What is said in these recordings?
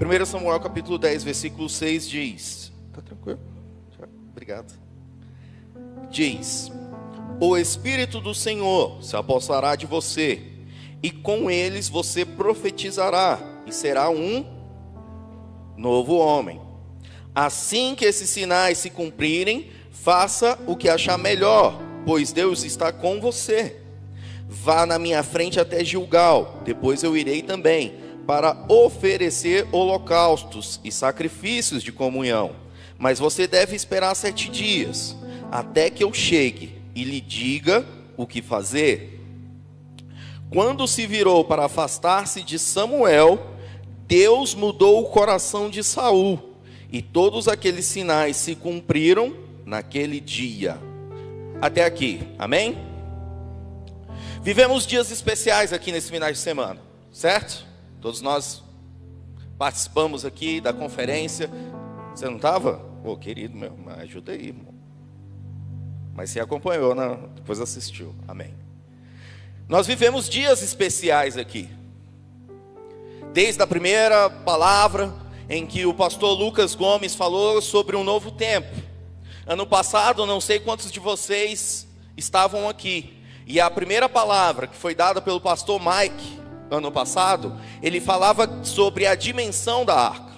1 Samuel capítulo 10, versículo 6 diz... Tá tranquilo? Obrigado. Diz: o Espírito do Senhor se apossará de você, e com eles você profetizará, e será um novo homem. Assim que esses sinais se cumprirem, faça o que achar melhor, pois Deus está com você. Vá na minha frente até Gilgal, depois eu irei também, para oferecer holocaustos e sacrifícios de comunhão. Mas você deve esperar 7 dias, até que eu chegue e lhe diga o que fazer. Quando se virou para afastar-se de Samuel, Deus mudou o coração de Saul, e todos aqueles sinais se cumpriram naquele dia. Até aqui, amém? Vivemos dias especiais aqui nesse final de semana, certo? Todos nós participamos aqui da conferência. Você não estava? Ô, querido meu, me ajuda aí, irmão. Mas você acompanhou, né? Depois assistiu, amém. Nós vivemos dias especiais aqui. Desde a primeira palavra em que o pastor Lucas Gomes falou sobre um novo tempo. Ano passado, não sei quantos de vocês estavam aqui. E a primeira palavra que foi dada pelo pastor Mike, ano passado, ele falava sobre a dimensão da arca.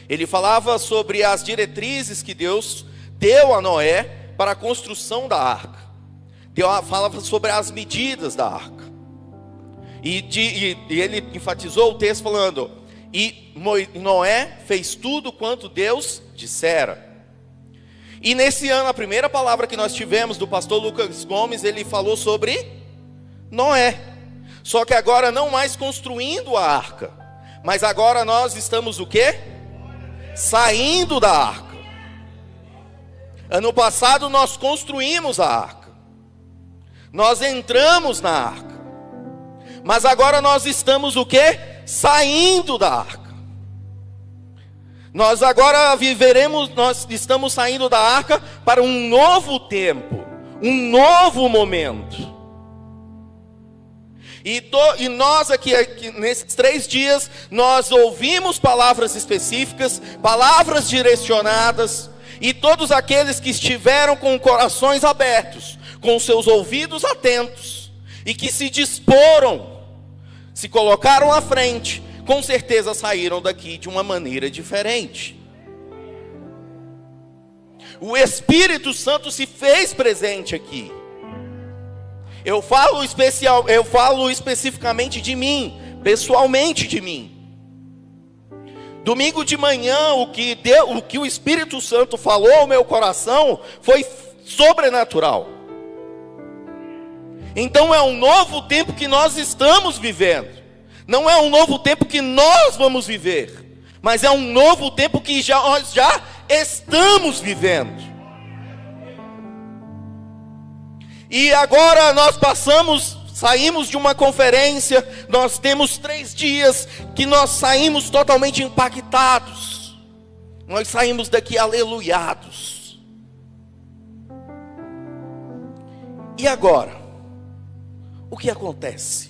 Ele falava sobre as diretrizes que Deus deu a Noé para a construção da arca. Falava sobre as medidas da arca. E ele enfatizou o texto falando: e Noé fez tudo quanto Deus dissera. E nesse ano, a primeira palavra que nós tivemos do pastor Lucas Gomes, ele falou sobre Noé. Só que agora não mais construindo a arca, mas agora nós estamos o quê? Saindo da arca. Ano passado nós construímos a arca. Nós entramos na arca. Mas agora nós estamos o quê? Saindo da arca. Nós agora nós estamos saindo da arca para um novo tempo, um novo momento. E nós aqui nesses 3 dias, nós ouvimos palavras específicas, palavras direcionadas, e todos aqueles que estiveram com corações abertos, com seus ouvidos atentos, e que se disporam, se colocaram à frente, com certeza saíram daqui de uma maneira diferente. O Espírito Santo se fez presente aqui. Eu falo especificamente de mim, pessoalmente de mim. Domingo de manhã, o que o Espírito Santo falou ao meu coração foi sobrenatural. Então é um novo tempo que nós estamos vivendo. Não é um novo tempo que nós vamos viver, mas é um novo tempo que nós já estamos vivendo. E agora nós saímos de uma conferência, nós temos 3 dias que nós saímos totalmente impactados. Nós saímos daqui aleluiados. E agora? O que acontece?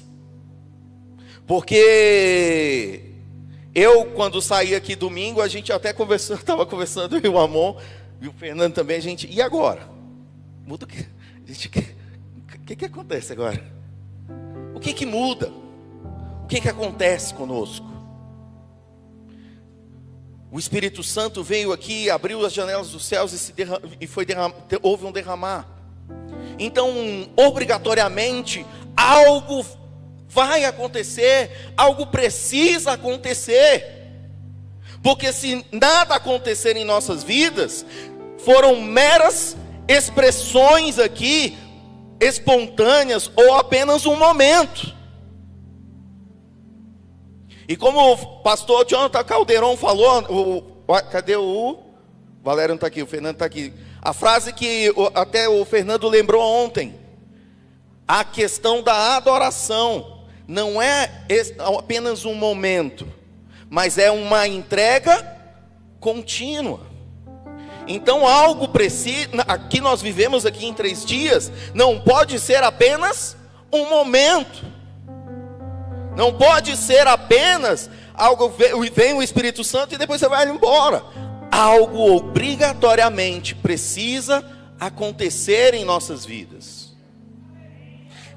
Porque eu, quando saí aqui domingo, a gente até estava conversando, eu e o Amon, e o Fernando também, e agora? Muda o que? O que acontece agora? O que muda? O que acontece conosco? O Espírito Santo veio aqui, abriu as janelas dos céus houve um derramar. Então, obrigatoriamente, algo vai acontecer, algo precisa acontecer. Porque se nada acontecer em nossas vidas, foram meras expressões aqui, espontâneas, ou apenas um momento. E como o pastor Jonathan Calderon falou, cadê o Valério não está aqui, o Fernando está aqui. A frase que até o Fernando lembrou ontem. A questão da adoração não é apenas um momento, mas é uma entrega contínua. Então algo precisa, aqui nós vivemos aqui em 3 dias, não pode ser apenas um momento. Não pode ser apenas vem o Espírito Santo e depois você vai embora. Algo obrigatoriamente precisa acontecer em nossas vidas.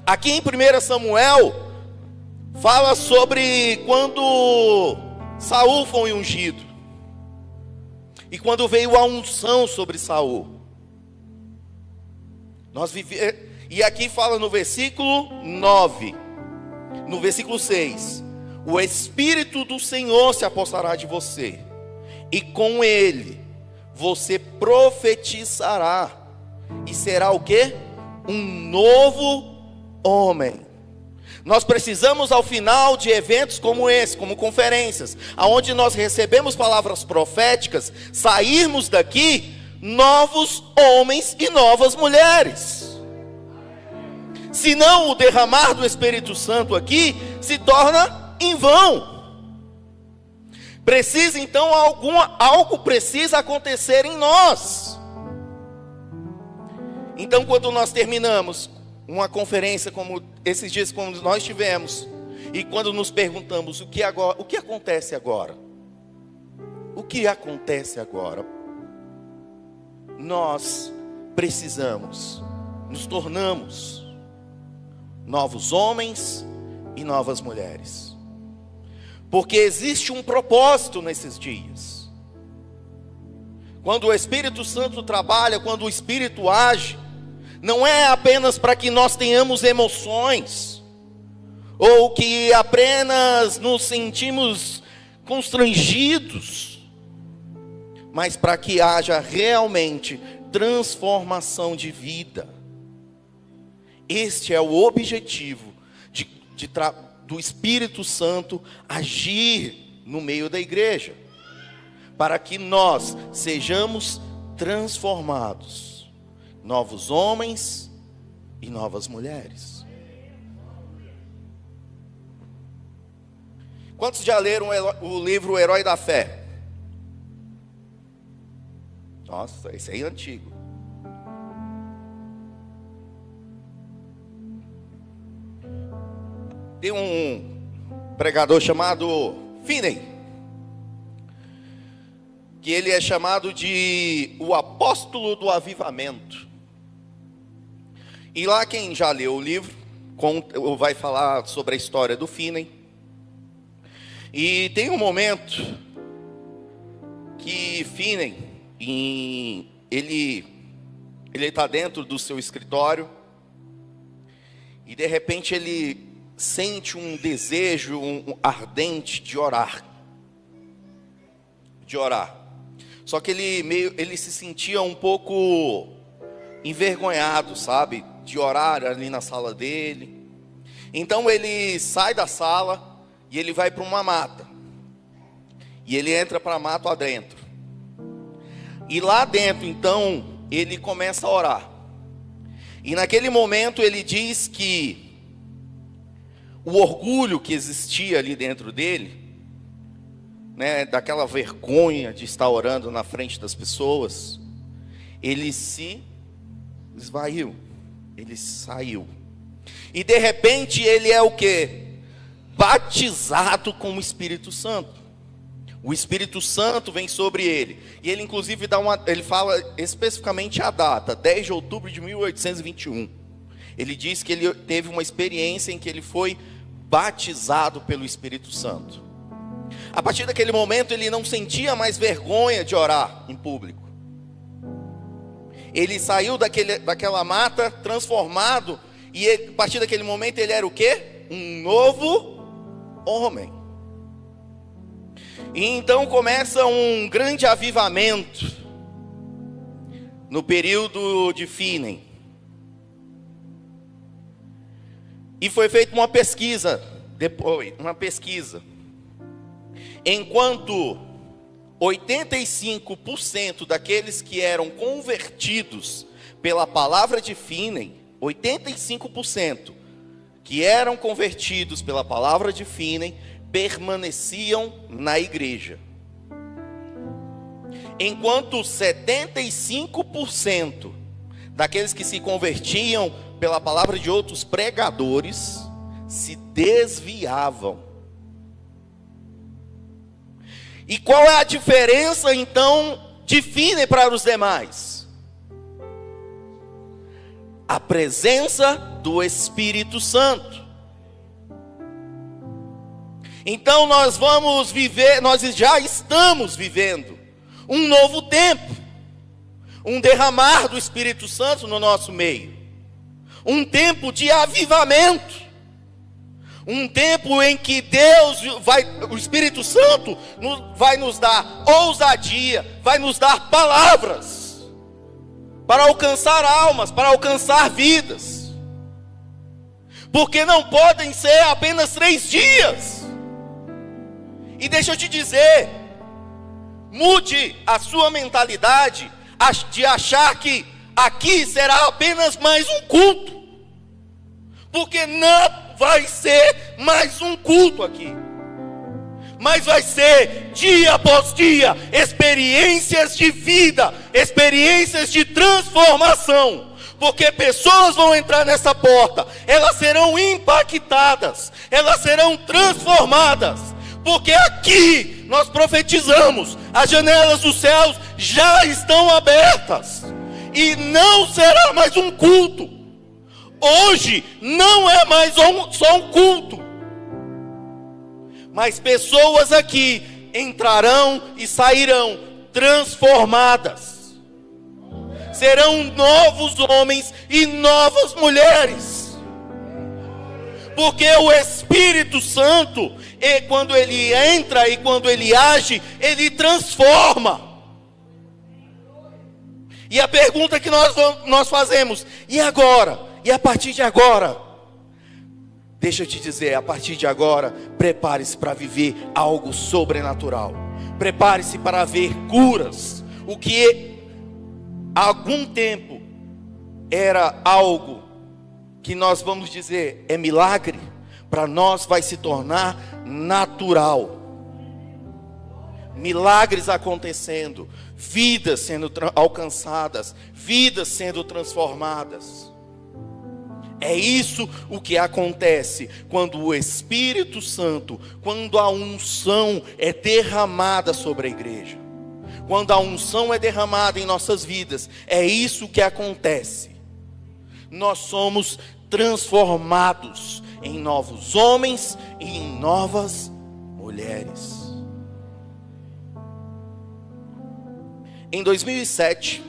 Aqui em 1 Samuel, fala sobre quando Saul foi ungido. E quando veio a unção sobre Saul. E aqui fala no versículo 9. No versículo 6. O Espírito do Senhor se apossará de você. E com ele você profetizará. E será o quê? Um novo homem. Nós precisamos, ao final de eventos como esse, como conferências, aonde nós recebemos palavras proféticas, sairmos daqui novos homens e novas mulheres. Senão o derramar do Espírito Santo aqui se torna em vão. Precisa então, algo precisa acontecer em nós. Então, quando nós terminamos uma conferência como esses dias como nós tivemos, e quando nos perguntamos o que acontece agora? O que acontece agora? Nós precisamos, nos tornamos novos homens e novas mulheres. Porque existe um propósito nesses dias. Quando o Espírito Santo trabalha, quando o Espírito age, não é apenas para que nós tenhamos emoções, ou que apenas nos sentimos constrangidos, mas para que haja realmente transformação de vida. Este é o objetivo do Espírito Santo agir no meio da igreja, para que nós sejamos transformados. Novos homens e novas mulheres. Quantos já leram o livro O Herói da Fé? Nossa, esse aí é antigo. Tem um pregador chamado Finney, que ele é chamado de o apóstolo do avivamento. E lá quem já leu o livro, vai falar sobre a história do Finney. E tem um momento que Finney, ele está dentro do seu escritório, e de repente ele sente um desejo ardente de orar. Só que ele se sentia um pouco envergonhado, sabe? De orar ali na sala dele. Então ele sai da sala e ele vai para uma mata. E ele entra para a mata adentro. E lá dentro, então, ele começa a orar. E naquele momento ele diz que o orgulho que existia ali dentro dele, né, daquela vergonha de estar orando na frente das pessoas, ele se esvaiu. Ele saiu. E de repente ele é o quê? Batizado com o Espírito Santo. O Espírito Santo vem sobre ele. E ele inclusive ele fala especificamente a data, 10 de outubro de 1821. Ele diz que ele teve uma experiência em que ele foi batizado pelo Espírito Santo. A partir daquele momento ele não sentia mais vergonha de orar em público. Ele saiu daquela mata transformado, e a partir daquele momento ele era o quê? Um novo homem. E então começa um grande avivamento no período de Finney. E foi feita uma pesquisa, enquanto 85% daqueles que eram convertidos pela palavra de Finney, 85% que eram convertidos pela palavra de Finney, permaneciam na igreja. Enquanto 75% daqueles que se convertiam pela palavra de outros pregadores se desviavam. E qual é a diferença, então, define para os demais? A presença do Espírito Santo. Então nós vamos viver, nós já estamos vivendo um novo tempo, um derramar do Espírito Santo no nosso meio, um tempo de avivamento, um tempo em que o Espírito Santo vai nos dar ousadia, vai nos dar palavras, para alcançar almas, para alcançar vidas, porque não podem ser apenas 3 dias, e deixa eu te dizer, mude a sua mentalidade, de achar que aqui será apenas mais um culto, porque não vai ser mais um culto aqui, mas vai ser dia após dia, experiências de vida, experiências de transformação, porque pessoas vão entrar nessa porta, elas serão impactadas, elas serão transformadas, porque aqui nós profetizamos, as janelas dos céus já estão abertas, e não será mais um culto. Hoje não é mais só um culto, mas pessoas aqui entrarão e sairão transformadas, serão novos homens e novas mulheres, porque o Espírito Santo, quando ele entra e quando ele age, ele transforma. E a pergunta que nós fazemos, e agora? E a partir de agora? Deixa eu te dizer, a partir de agora, prepare-se para viver algo sobrenatural. Prepare-se para ver curas. O que há algum tempo era algo que nós vamos dizer é milagre, para nós vai se tornar natural. Milagres acontecendo, vidas sendo alcançadas, vidas sendo transformadas. É isso o que acontece quando o Espírito Santo, quando a unção é derramada sobre a igreja, quando a unção é derramada em nossas vidas, é isso que acontece. Nós somos transformados em novos homens e em novas mulheres. Em 2007,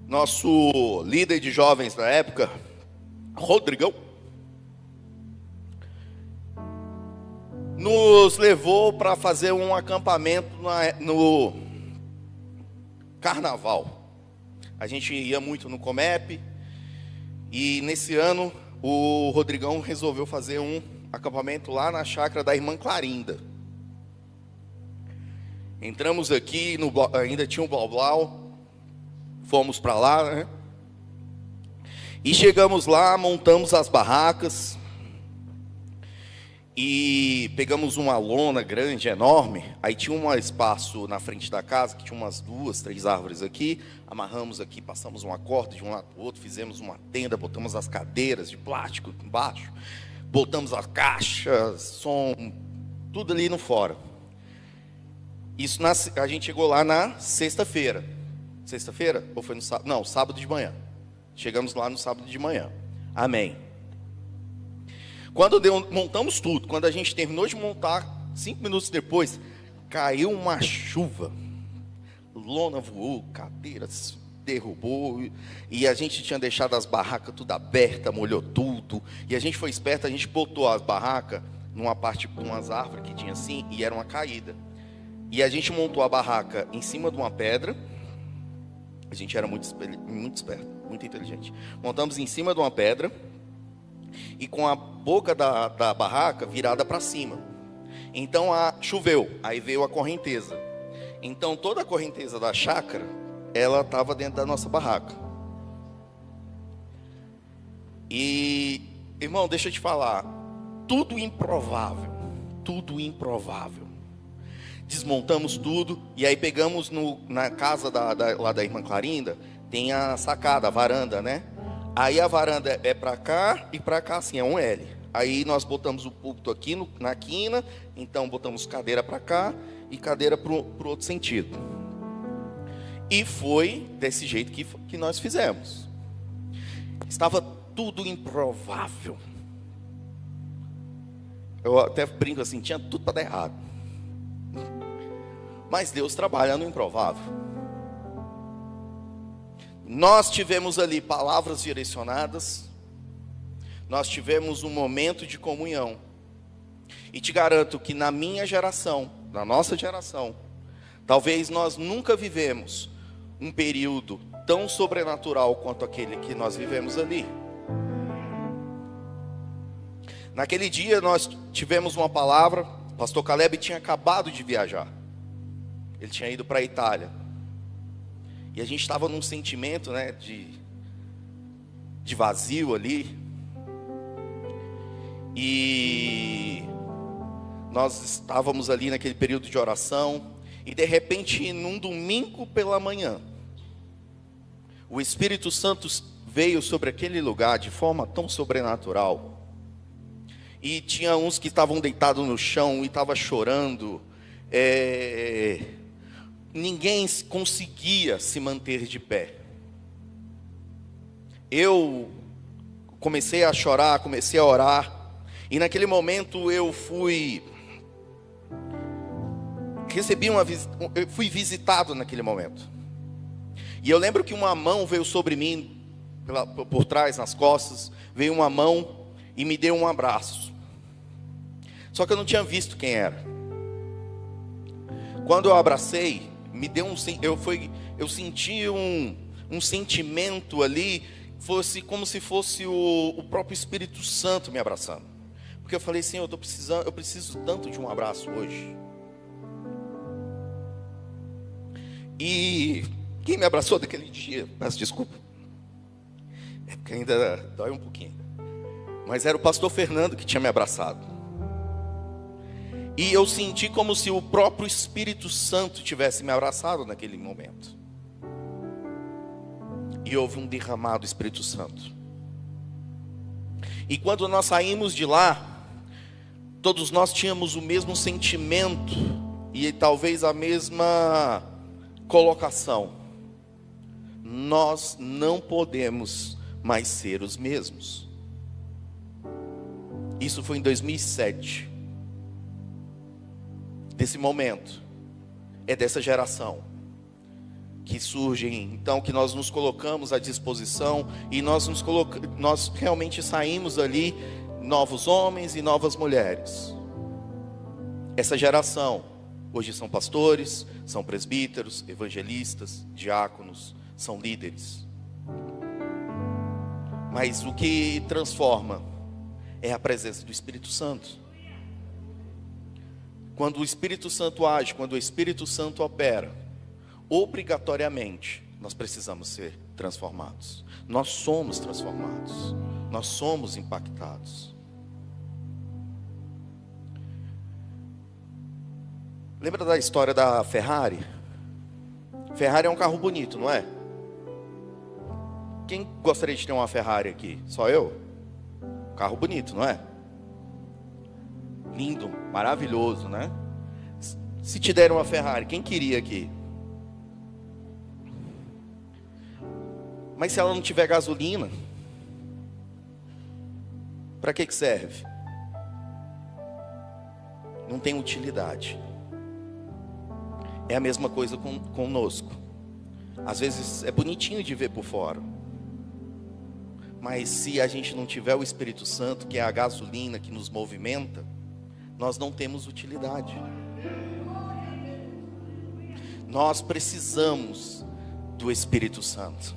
nosso líder de jovens da época, Rodrigão, nos levou para fazer um acampamento no carnaval. A gente ia muito no Comep, e nesse ano o Rodrigão resolveu fazer um acampamento lá na chácara da irmã Clarinda. Entramos aqui, ainda tinha um blau-blau, fomos para lá, né? E chegamos lá, montamos as barracas, e pegamos uma lona grande, enorme. Aí tinha um espaço na frente da casa, que tinha umas 2, 3 árvores aqui. Amarramos aqui, passamos uma corda de um lado para o outro, fizemos uma tenda, botamos as cadeiras de plástico embaixo, botamos as caixas, som, tudo ali no fora. Isso a gente chegou lá na sexta-feira. Sexta-feira? Ou foi no sábado? Não, sábado de manhã. Chegamos lá no sábado de manhã. Amém. Quando montamos tudo, quando a gente terminou de montar, 5 minutos depois, caiu uma chuva. Lona voou, cadeiras derrubou, e a gente tinha deixado as barracas tudo abertas, molhou tudo. E a gente foi esperto, a gente botou as barracas numa parte com umas árvores que tinha assim, e era uma caída. E a gente montou a barraca em cima de uma pedra. A gente era muito esperto, muito inteligente. Montamos em cima de uma pedra, e com a boca da barraca virada para cima. Então choveu, aí veio a correnteza. Então toda a correnteza da chácara, ela estava dentro da nossa barraca. E, irmão, deixa eu te falar, tudo improvável. Desmontamos tudo, e aí pegamos na casa lá da irmã Clarinda, tem a sacada, a varanda, né? Aí a varanda é para cá e para cá, assim, é um L. Aí nós botamos o púlpito aqui na quina, então botamos cadeira para cá e cadeira para o outro sentido. E foi desse jeito que nós fizemos. Estava tudo improvável. Eu até brinco assim, tinha tudo para dar errado. Mas Deus trabalha no improvável. Nós tivemos ali palavras direcionadas. Nós tivemos um momento de comunhão. E te garanto que na minha geração, na nossa geração, talvez nós nunca vivemos um período tão sobrenatural quanto aquele que nós vivemos ali. Naquele dia nós tivemos uma palavra. O pastor Caleb tinha acabado de viajar. Ele tinha ido para a Itália. E a gente estava num sentimento, né, de vazio ali. E nós estávamos ali naquele período de oração. E de repente, num domingo pela manhã, o Espírito Santo veio sobre aquele lugar de forma tão sobrenatural. E tinha uns que estavam deitados no chão e estavam chorando. Ninguém conseguia se manter de pé. Eu comecei a chorar, comecei a orar. E naquele momento eu fui visitado naquele momento. E eu lembro que uma mão veio sobre mim, por trás, nas costas. Veio uma mão e me deu um abraço. Só que eu não tinha visto quem era. Quando eu abracei, eu senti um sentimento ali, como se fosse o próprio Espírito Santo me abraçando. Porque eu falei, Senhor, eu preciso tanto de um abraço hoje. E quem me abraçou daquele dia, peço desculpa, é porque ainda dói um pouquinho, mas era o pastor Fernando que tinha me abraçado. E eu senti como se o próprio Espírito Santo tivesse me abraçado naquele momento. E houve um derramado do Espírito Santo. E quando nós saímos de lá, todos nós tínhamos o mesmo sentimento e talvez a mesma colocação. Nós não podemos mais ser os mesmos. Isso foi em 2007. Desse momento, é dessa geração que surgem, então, que nós nos colocamos à disposição e nós realmente saímos ali novos homens e novas mulheres. Essa geração hoje são pastores, são presbíteros, evangelistas, diáconos, são líderes. Mas o que transforma é a presença do Espírito Santo. Quando o Espírito Santo age, quando o Espírito Santo opera, obrigatoriamente nós precisamos ser transformados. Nós somos transformados, nós somos impactados. Lembra da história da Ferrari? Ferrari é um carro bonito, não é? Quem gostaria de ter uma Ferrari aqui? Só eu? Carro bonito, não é? Lindo, maravilhoso, né? Se te deram uma Ferrari, quem queria aqui? Mas se ela não tiver gasolina, para que serve? Não tem utilidade. É a mesma coisa conosco. Às vezes é bonitinho de ver por fora, mas se a gente não tiver o Espírito Santo, que é a gasolina que nos movimenta, nós não temos utilidade. Nós precisamos do Espírito Santo.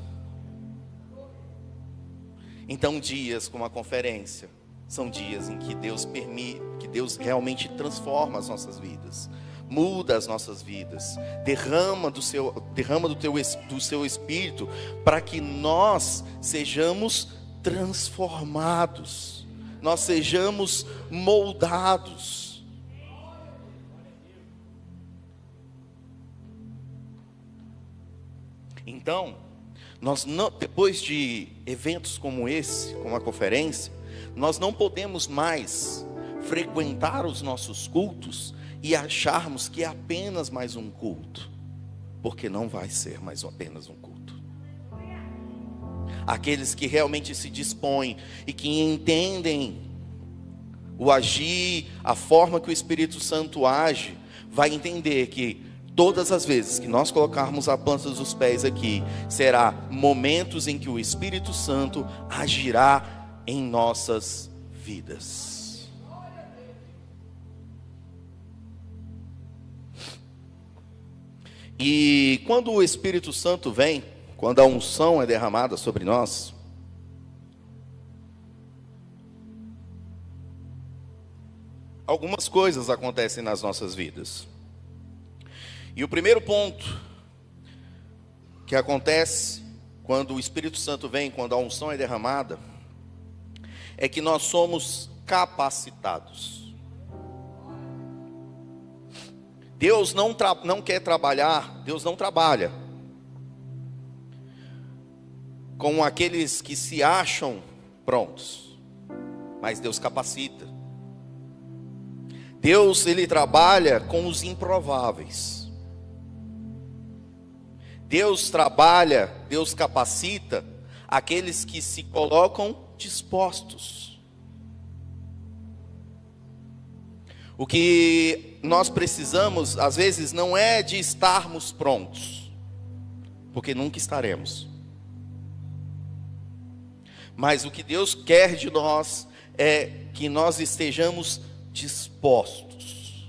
Então, dias como a conferência são dias em que Deus permite, que Deus realmente transforma as nossas vidas, muda as nossas vidas, derrama do seu Espírito, para que nós sejamos transformados, nós sejamos moldados. Então, Nós não, depois de eventos como esse, como a conferência, nós não podemos mais frequentar os nossos cultos e acharmos que é apenas mais um culto, porque não vai ser mais apenas um culto. Aqueles que realmente se dispõem e que entendem o agir, a forma que o Espírito Santo age, vai entender que todas as vezes que nós colocarmos a planta dos pés aqui, será momentos em que o Espírito Santo agirá em nossas vidas. E quando o Espírito Santo vem, quando a unção é derramada sobre nós, algumas coisas acontecem nas nossas vidas. E o primeiro ponto que acontece quando o Espírito Santo vem, quando a unção é derramada, é que nós somos capacitados. Deus não quer trabalhar, Deus não trabalha com aqueles que se acham prontos, mas Deus capacita. Deus, Ele trabalha com os improváveis. Deus trabalha, Deus capacita aqueles que se colocam dispostos. O que nós precisamos, às vezes, não é de estarmos prontos, porque nunca estaremos. Mas o que Deus quer de nós é que nós estejamos dispostos.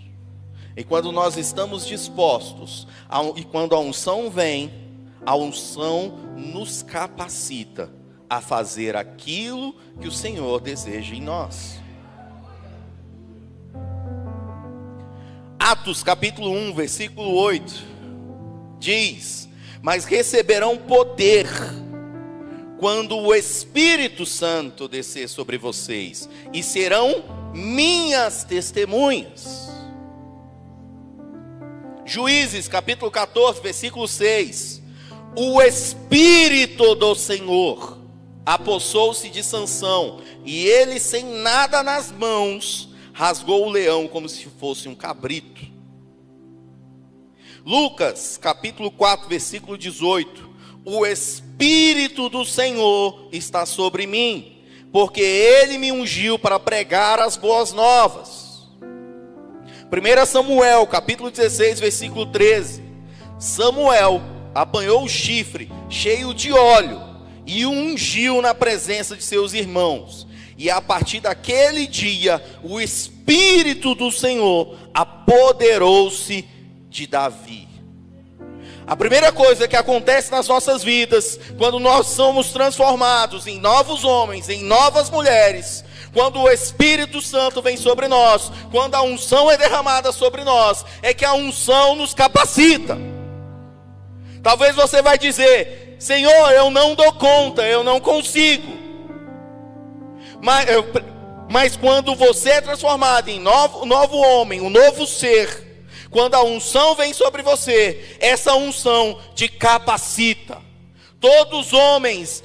E quando nós estamos dispostos, e quando a unção vem, a unção nos capacita a fazer aquilo que o Senhor deseja em nós. Atos capítulo 1, versículo 8, diz: mas receberão poder quando o Espírito Santo descer sobre vocês, e serão minhas testemunhas. Juízes capítulo 14, versículo 6: o Espírito do Senhor apossou-se de Sansão, e ele, sem nada nas mãos, rasgou o leão como se fosse um cabrito. Lucas capítulo 4, versículo 18: o Espírito do Senhor está sobre mim, porque Ele me ungiu para pregar as boas novas. 1 Samuel, capítulo 16, versículo 13. Samuel apanhou o chifre cheio de óleo e o ungiu na presença de seus irmãos. E a partir daquele dia, o Espírito do Senhor apoderou-se de Davi. A primeira coisa que acontece nas nossas vidas, quando nós somos transformados em novos homens, em novas mulheres, quando o Espírito Santo vem sobre nós, quando a unção é derramada sobre nós, é que a unção nos capacita. Talvez você vai dizer: Senhor, eu não dou conta, eu não consigo. Mas quando você é transformado em novo homem, um novo ser, quando a unção vem sobre você, essa unção te capacita. Todos os homens,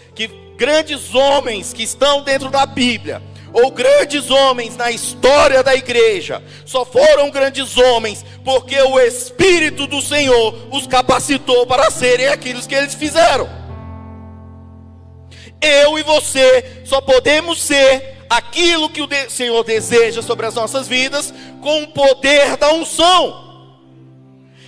grandes homens que estão dentro da Bíblia, ou grandes homens na história da igreja, só foram grandes homens porque o Espírito do Senhor os capacitou para serem aquilo que eles fizeram. Eu e você só podemos ser aquilo que o Senhor deseja sobre as nossas vidas com o poder da unção.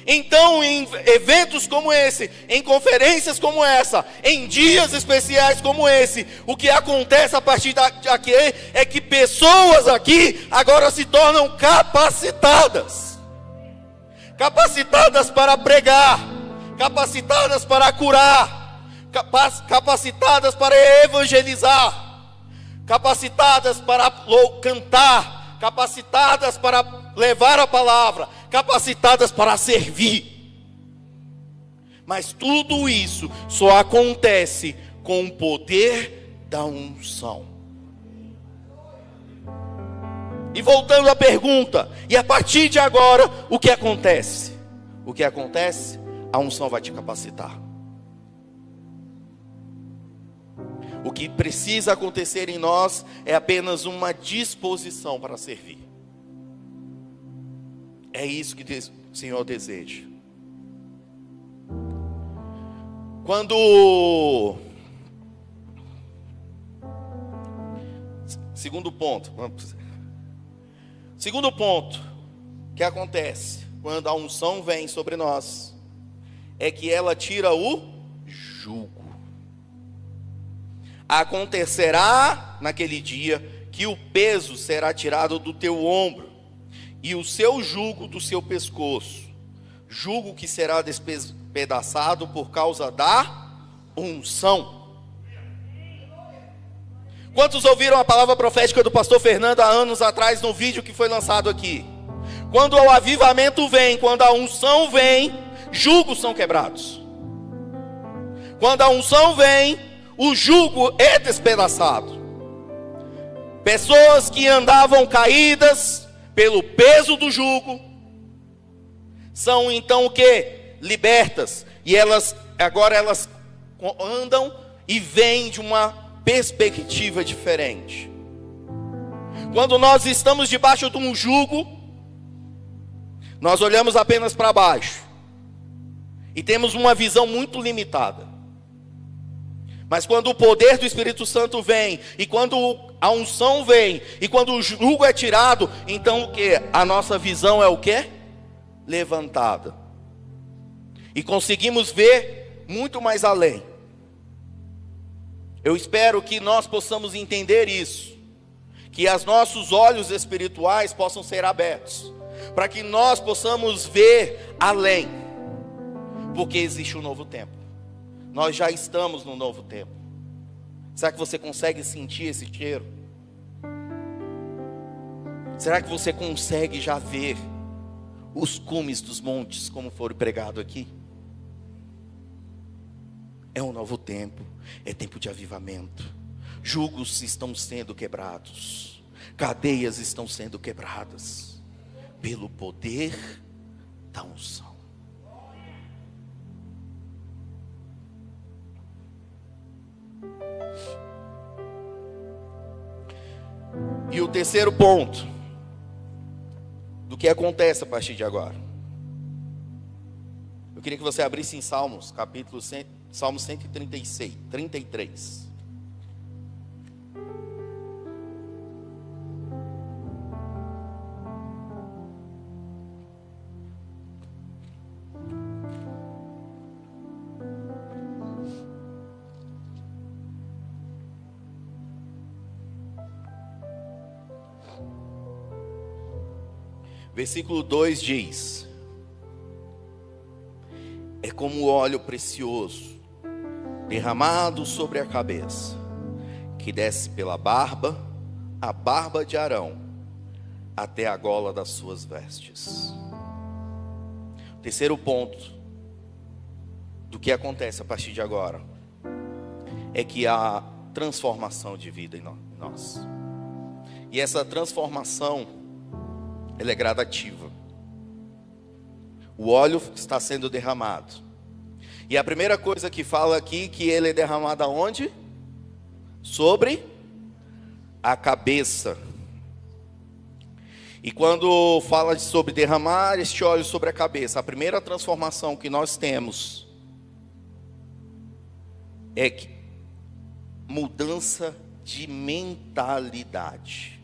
Então, em eventos como esse, em conferências como essa, em dias especiais como esse, o que acontece a partir daqui é que pessoas aqui agora se tornam capacitadas. Capacitadas para pregar, capacitadas para curar, capacitadas para evangelizar, capacitadas para cantar, capacitadas para levar a palavra, capacitadas para servir. Mas tudo isso só acontece com o poder da unção. E voltando à pergunta, e a partir de agora, o que acontece? O que acontece? A unção vai te capacitar. O que precisa acontecer em nós é apenas uma disposição para servir. É isso que o Senhor deseja. Segundo ponto que acontece quando a unção vem sobre nós é que ela tira o jugo. Acontecerá naquele dia que o peso será tirado do teu ombro e o seu jugo do seu pescoço, jugo que será despedaçado por causa da unção. Quantos ouviram a palavra profética do pastor Fernando há anos atrás no vídeo que foi lançado aqui? Quando o avivamento vem, quando a unção vem, jugos são quebrados. Quando a unção vem, o jugo é despedaçado. Pessoas que andavam caídas pelo peso do jugo são então o que? Libertas. E agora elas andam e vêm de uma perspectiva diferente. Quando nós estamos debaixo de um jugo, nós olhamos apenas para baixo e temos uma visão muito limitada. Mas quando o poder do Espírito Santo vem, e quando a unção vem, e quando o jugo é tirado, então o que? A nossa visão é o que? Levantada. E conseguimos ver muito mais além. Eu espero que nós possamos entender isso, que os nossos olhos espirituais possam ser abertos, para que nós possamos ver além, porque existe um novo tempo. Nós já estamos no novo tempo. Será que você consegue sentir esse cheiro? Será que você consegue já ver os cumes dos montes, como foram pregados aqui? É um novo tempo, é tempo de avivamento. Jugos estão sendo quebrados, cadeias estão sendo quebradas, pelo poder da unção. E o terceiro ponto do que acontece a partir de agora. Eu queria que você abrisse em Salmos, capítulo 100, Salmo 136, 33. Versículo 2 diz: é como óleo precioso derramado sobre a cabeça, que desce pela barba, a barba de Arão, até a gola das suas vestes. O terceiro ponto do que acontece a partir de agora é que há transformação de vida em nós. E essa transformação, ela é gradativa. O óleo está sendo derramado. E a primeira coisa que fala aqui, que ele é derramado aonde? Sobre a cabeça. E quando fala sobre derramar este óleo sobre a cabeça, a primeira transformação que nós temos é que mudança de mentalidade.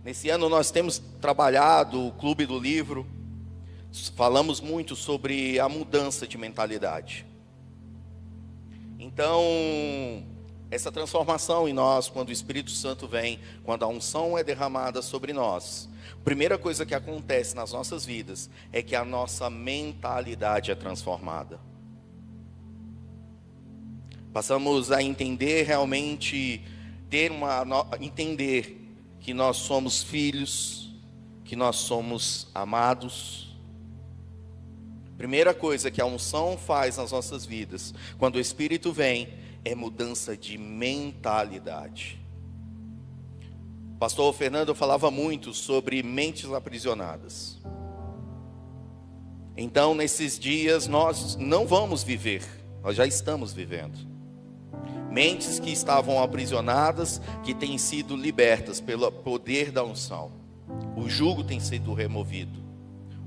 Nesse ano nós temos trabalhado o Clube do Livro, falamos muito sobre a mudança de mentalidade. Então, essa transformação em nós, quando o Espírito Santo vem, quando a unção é derramada sobre nós, a primeira coisa que acontece nas nossas vidas é que a nossa mentalidade é transformada. Passamos a entender realmente, entender que nós somos filhos, que nós somos amados. Primeira coisa que a unção faz nas nossas vidas, quando o Espírito vem, é mudança de mentalidade. O pastor Fernando falava muito sobre mentes aprisionadas. Então, nesses dias, nós não vamos viver, nós já estamos vivendo Mentes que estavam aprisionadas, que têm sido libertas pelo poder da unção. O jugo tem sido removido.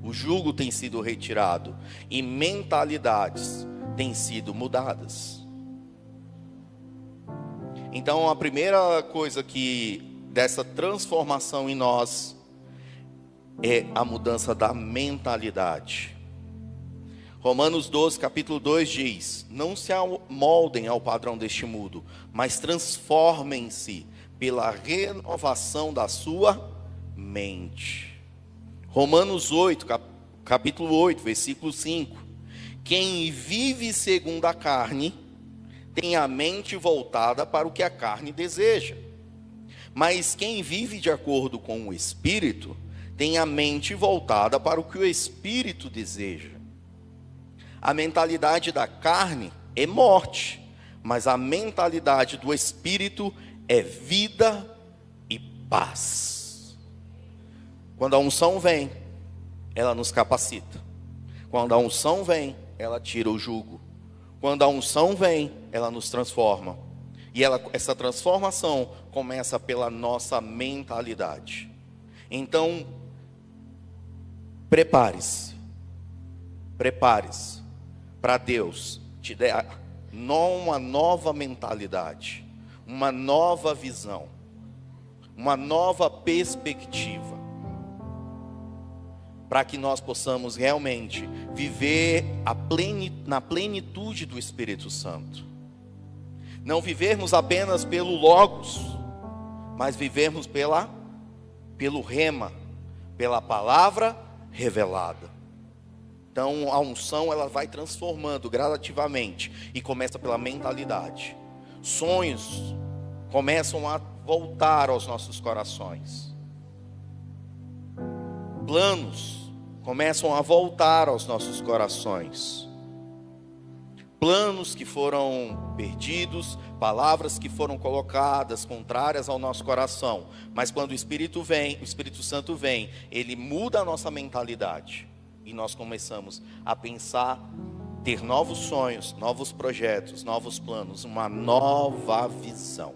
O jugo tem sido retirado. E mentalidades têm sido mudadas. Então a primeira coisa dessa transformação em nós é a mudança da mentalidade. Romanos 12, capítulo 2 diz: não se amoldem ao padrão deste mundo, mas transformem-se pela renovação da sua mente. Romanos 8, capítulo 8, versículo 5: quem vive segundo a carne, tem a mente voltada para o que a carne deseja. Mas quem vive de acordo com o Espírito, tem a mente voltada para o que o Espírito deseja. A mentalidade da carne é morte, mas a mentalidade do Espírito é vida e paz. Quando a unção vem, ela nos capacita. Quando a unção vem, ela tira o jugo. Quando a unção vem, ela nos transforma. E essa transformação começa pela nossa mentalidade. Então, prepare-se para Deus te dar uma nova mentalidade, uma nova visão, uma nova perspectiva, para que nós possamos realmente viver na plenitude do Espírito Santo. Não vivermos apenas pelo Logos, mas vivermos pelo Rema, pela palavra revelada. Então a unção, ela vai transformando gradativamente e começa pela mentalidade. Sonhos começam a voltar aos nossos corações. Planos começam a voltar aos nossos corações. Planos que foram perdidos, palavras que foram colocadas contrárias ao nosso coração. Mas quando o Espírito Santo vem, ele muda a nossa mentalidade. E nós começamos a pensar, ter novos sonhos, novos projetos, novos planos, uma nova visão.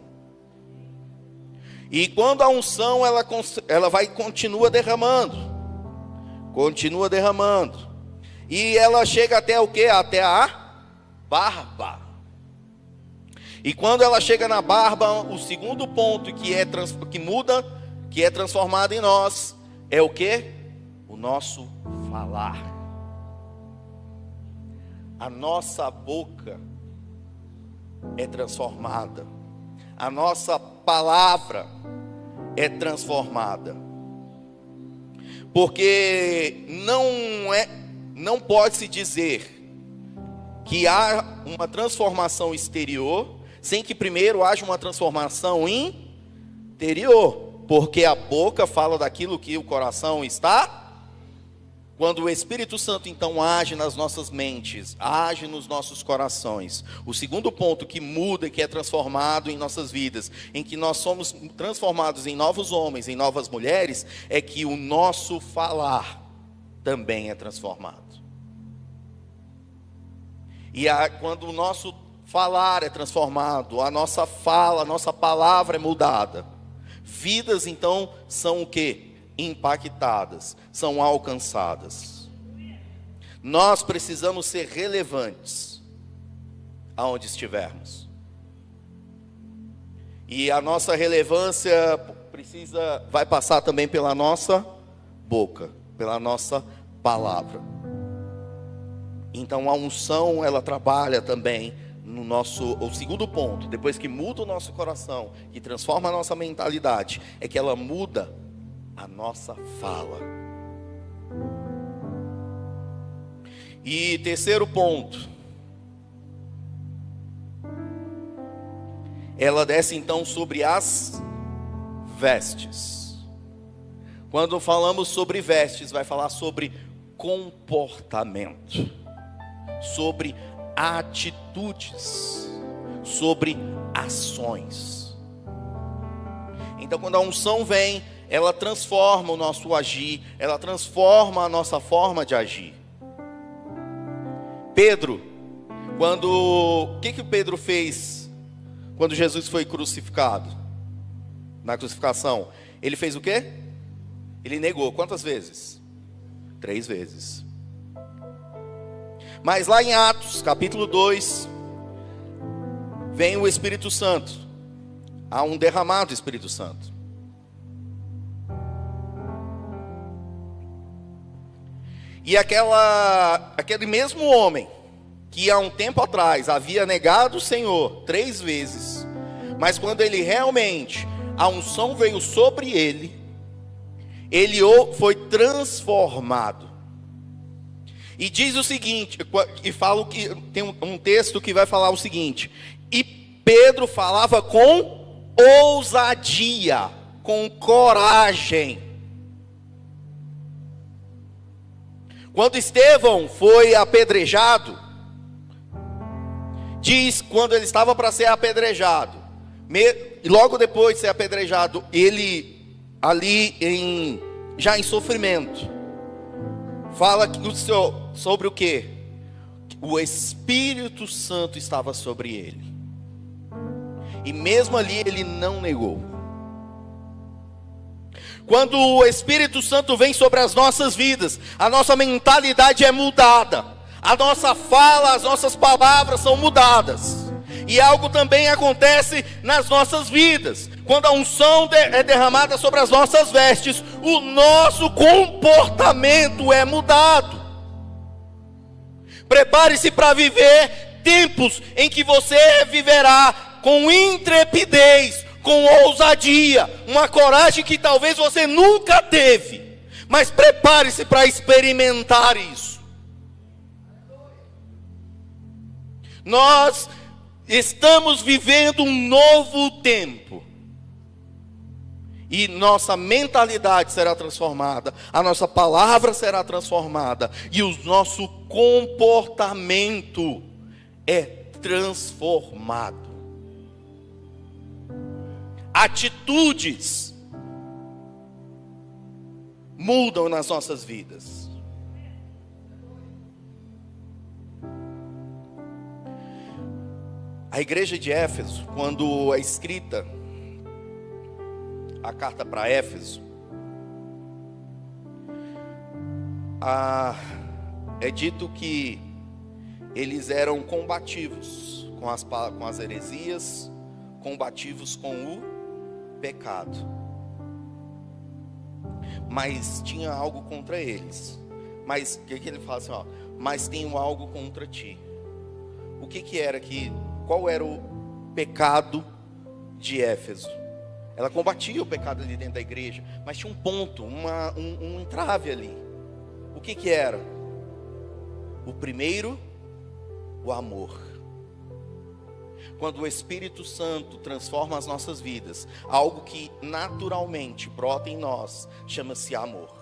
E quando a unção, ela continua derramando. E ela chega até o quê? Até a barba. E quando ela chega na barba, o segundo ponto que muda, que é transformado em nós, é o quê? O nosso falar. A nossa boca é transformada. A nossa palavra é transformada. Porque não pode-se dizer que há uma transformação exterior sem que primeiro haja uma transformação interior. Porque a boca fala daquilo que o coração está. Quando o Espírito Santo então age nas nossas mentes, age nos nossos corações, o segundo ponto que muda, que é transformado em nossas vidas, em que nós somos transformados em novos homens, em novas mulheres, é que o nosso falar também é transformado. E quando o nosso falar é transformado, a nossa fala, a nossa palavra é mudada, vidas então são o quê? Impactadas, são alcançadas. Nós precisamos ser relevantes aonde estivermos. E a nossa relevância vai passar também pela nossa boca, pela nossa palavra. Então a unção, ela trabalha também o segundo ponto, depois que muda o nosso coração, que transforma a nossa mentalidade, é que ela muda a nossa fala. E terceiro ponto, ela desce então sobre as vestes. Quando falamos sobre vestes, vai falar sobre comportamento, sobre atitudes, sobre ações. Então quando a unção vem, ela transforma o nosso agir, ela transforma a nossa forma de agir. Pedro, o que o Pedro fez quando Jesus foi crucificado, na crucificação, ele fez o quê? Ele negou. Quantas vezes? 3 vezes. Mas lá em Atos, capítulo 2, vem o Espírito Santo. Há um derramado Espírito Santo. E aquele mesmo homem, que há um tempo atrás havia negado o Senhor 3 vezes, mas quando ele realmente, a unção veio sobre ele foi transformado. E diz o seguinte, e falo que tem um texto que vai falar o seguinte: e Pedro falava com ousadia, com coragem. Quando Estevão foi apedrejado, diz, quando ele estava para ser apedrejado, logo depois de ser apedrejado, ele ali já em sofrimento, fala sobre o quê? O Espírito Santo estava sobre ele. E mesmo ali ele não negou. Quando o Espírito Santo vem sobre as nossas vidas, a nossa mentalidade é mudada. A nossa fala, as nossas palavras são mudadas. E algo também acontece nas nossas vidas. Quando a unção é derramada sobre as nossas vestes, o nosso comportamento é mudado. Prepare-se para viver tempos em que você viverá com intrepidez, com ousadia, uma coragem que talvez você nunca teve. Mas prepare-se para experimentar isso. Nós estamos vivendo um novo tempo. E nossa mentalidade será transformada, a nossa palavra será transformada, e o nosso comportamento é transformado. Atitudes mudam nas nossas vidas. A igreja de Éfeso, quando é escrita a carta para Éfeso, é dito que eles eram combativos com as heresias, combativos com o pecado, mas tinha algo contra eles. Mas o que ele fala assim, mas tenho algo contra ti. O que era qual era o pecado de Éfeso? Ela combatia o pecado ali dentro da igreja, mas tinha um ponto, um entrave ali. O que era? O primeiro, o amor. Quando o Espírito Santo transforma as nossas vidas, algo que naturalmente brota em nós, chama-se amor.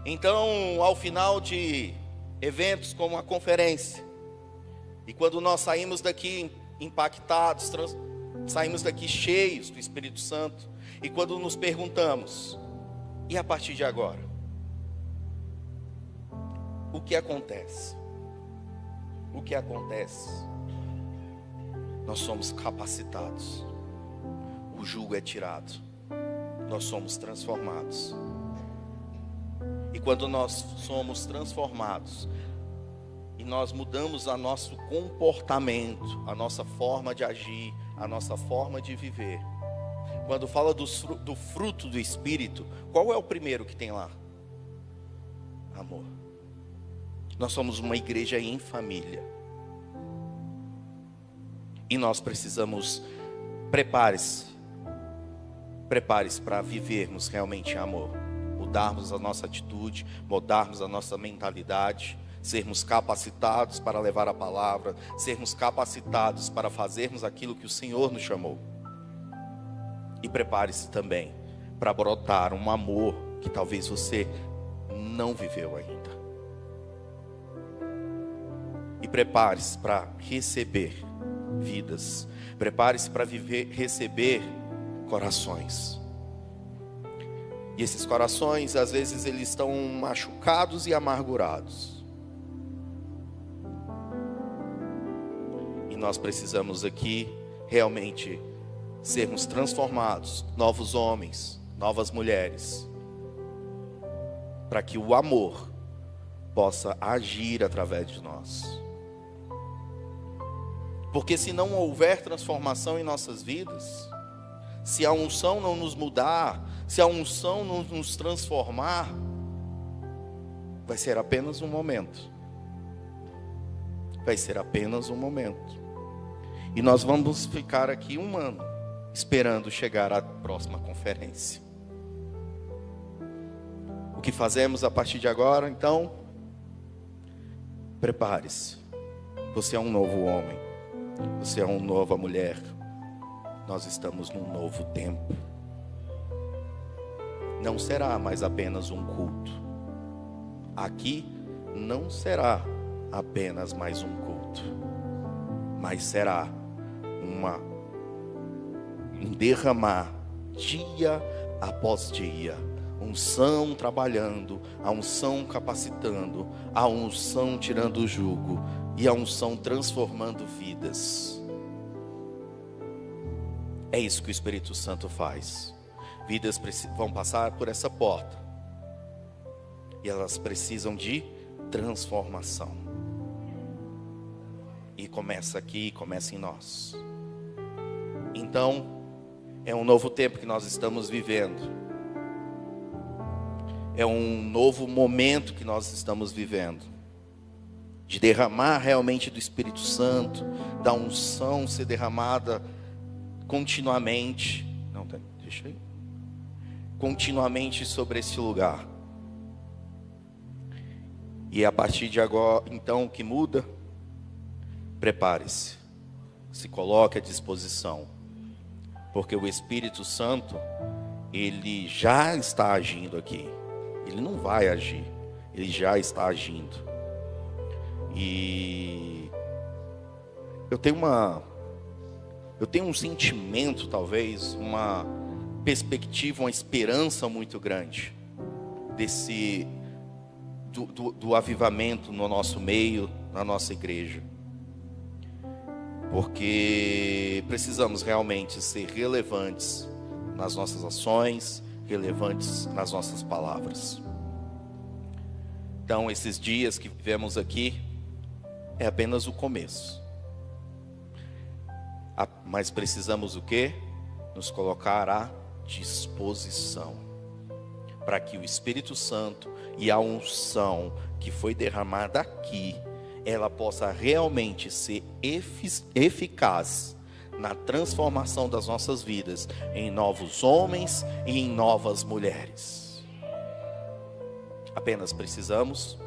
Então, ao final de eventos como a conferência, e quando nós saímos daqui impactados, saímos daqui cheios do Espírito Santo, e quando nos perguntamos, e a partir de agora? O que acontece? O que acontece? Nós somos capacitados, o jugo é tirado, nós somos transformados. E quando nós somos transformados, e nós mudamos o nosso comportamento, a nossa forma de agir, a nossa forma de viver. Quando fala do fruto do Espírito, qual é o primeiro que tem lá? Amor. Nós somos uma igreja em família. E nós precisamos, prepare-se para vivermos realmente em amor. Mudarmos a nossa atitude, mudarmos a nossa mentalidade, sermos capacitados para levar a palavra, sermos capacitados para fazermos aquilo que o Senhor nos chamou. E prepare-se também para brotar um amor que talvez você não viveu ainda. E prepare-se para receber vidas. Prepare-se para receber corações. E esses corações, às vezes, eles estão machucados e amargurados. nós precisamos aqui realmente sermos transformados, novos homens, novas mulheres, para que o amor possa agir através de nós. Porque se não houver transformação em nossas vidas, se a unção não nos mudar, se a unção não nos transformar, vai ser apenas um momento. Vai ser apenas um momento. E nós vamos ficar aqui um ano esperando chegar à próxima conferência. O que fazemos a partir de agora, então? Prepare-se. Você é um novo homem. Você é uma nova mulher. Nós estamos num novo tempo. Não será mais apenas um culto. Aqui não será apenas mais um culto, mas será um derramar dia após dia, unção trabalhando, a unção capacitando, a unção tirando o jugo e a unção transformando vidas. É isso que o Espírito Santo faz. Vidas vão passar por essa porta e elas precisam de transformação. E começa aqui, começa em nós. Então, é um novo tempo que nós estamos vivendo. É um novo momento que nós estamos vivendo. De derramar realmente do Espírito Santo, da unção ser derramada continuamente. Não, deixa aí. Continuamente sobre esse lugar. E a partir de agora, então, o que muda? Prepare-se, se coloque à disposição, porque o Espírito Santo, ele já está agindo aqui. Ele não vai agir, ele já está agindo. E eu tenho um sentimento, talvez, uma perspectiva, uma esperança muito grande do avivamento no nosso meio, na nossa igreja. Porque precisamos realmente ser relevantes nas nossas ações, relevantes nas nossas palavras. Então, esses dias que vivemos aqui é apenas o começo. Mas precisamos o quê? Nos colocar à disposição, para que o Espírito Santo e a unção que foi derramada aqui, ela possa realmente ser eficaz na transformação das nossas vidas, em novos homens e em novas mulheres. Apenas precisamos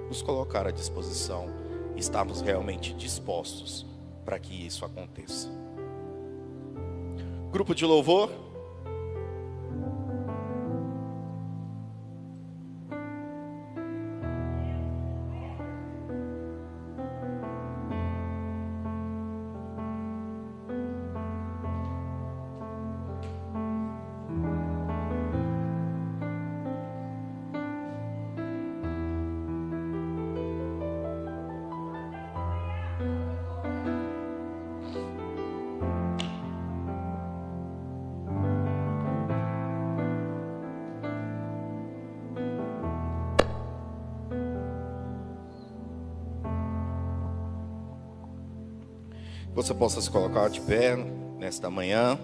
nos colocar à disposição, estarmos realmente dispostos para que isso aconteça. Grupo de louvor. Você possa se colocar de pé nesta manhã.